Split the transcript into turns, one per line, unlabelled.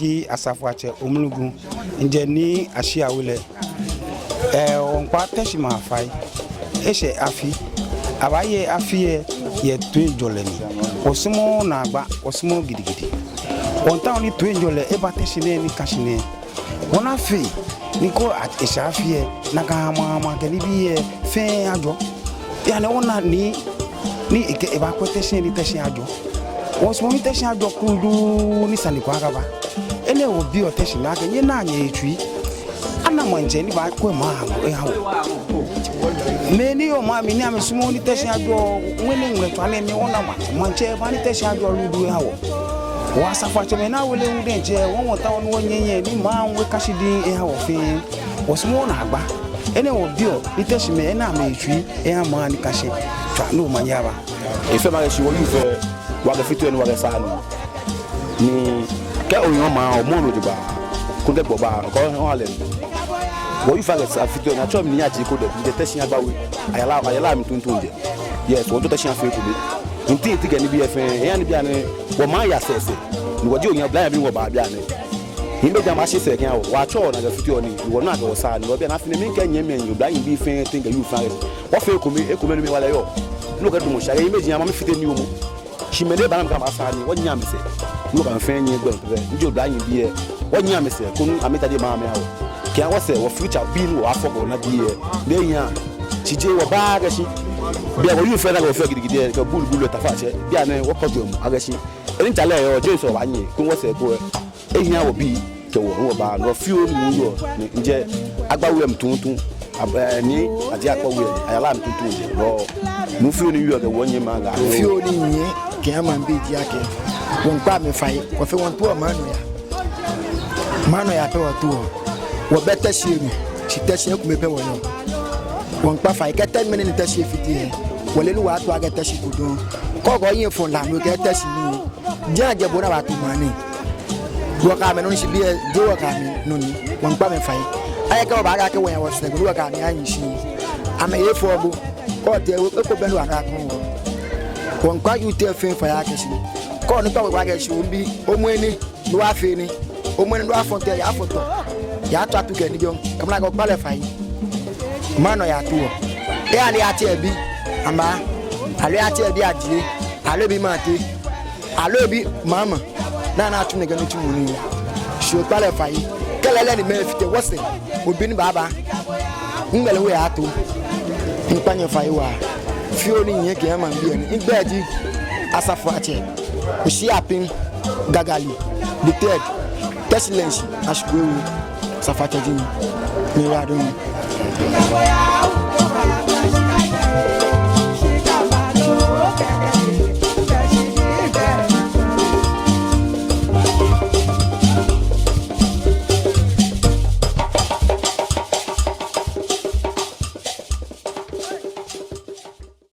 Aji Asafuache Omulugu Njeni Ashia Wile Onkwa Teshie Mafai Eshe Afi Abaye Afi ye twin joleni Osimo Nagba Osimo Gidigidi Onta oni twin jole eba Teshie ni kashine Ona fi Niko at Esha Afi Nakama Kenibi fe ajo Yani ona ni ike eba ko Teshie ni Teshie ajo Osimo mi Teshie ajo kudu ni sani kwa gaba Ele obi o Teshie na ke na anya etwi ana Mantse ni ba ko ma ha Meni o ma mi ni amsumo ni Teshie ajo wele ngwe twane mi wona Mantse ba ni Teshie ajo ludu ha wo wa safache me na wele wude nje won won ta won wonyenye ni ma nwe kashidi ha wo fe Osimo na agba ene obi o ni Teshie me na ma etwi ha ma ni kashe twa no manyaba
ife ma shi wo yufe wa ga fitu enu wa ga sanu ni ke o yan ma o mo no diba ko de boba ko on halen wo yufa ga fitu na chom ni aji ko de Teshie agbawe ayala mi tuntun de yes wo to Teshie afi ko be nti ti ga ni bi efe yan ni bi ane wo ma ya sese ni wo je oyan bla bi wo ba bi ane himbe jama shi se kan wa cho na ga fitu oni wo na ga wo sa ni wo bi na fi ni kan nyem enyo bla yin bi fe tinga yu fa wo fe ko mi mi wala yo no ga dumo share image ya ma fite ni omo shimene banam ka ma sa ni wo nya me se no kan fe nyi gbe pe njo bla yin bi e wo nya me se ko nu ameta de ma me ha wo kia wo se wo future bi ni wo afoko na bi e le nya chije wo ba ga shi bi a wo yu fe na ga wo fe gidigidi ka bulu ta fa che bi ane wo ko dum aga shi eni tale yo je so wa nyi ko wo se ko e hia wo bi ke wo ba no fi o ni yo nje agbawe mtuntun ni ati akwawe ayala mtuntun je no mu fi o ni yo ga wonye ma ga
fi o ni nye ke ama mbi di ake won pa me fai ko fe won to mano ya pe wo to wo be Teshie ni si Teshie ku me pe wo yo won pa fai ke 10 minutes Teshie fiti wo le lu wa to aga Teshie kudun ko go yin fun la no ke Teshie ni jaje bo na ba to mani wo ka me no si bi e do wo ka me no ni won pa me fai aye ka ba ga ke wo yan wo se go wo ka ni anyi shi ama ye fo bo ko te ko be lu aga kun wo won kwa yu te fe fa ya ke shi ko ni to wa ga shi o bi o mu eni do wa fe ni o mu eni do afonte ya foto ya to atu ke ni jo kamla go pale fa yi mano ya tuo e ani ati ebi ama ale ati ebi adie ale bi mate ale bi mama na atu ne ganu tumu ni shi o pale fa yi kelele ni me fite wose obi ni baba ngele we atu npanye fa yi wa fi oni yen ke ma bi eni igbeji Asafuache oshi apin gagali the third Teshie Ashitey Asafuache ni radun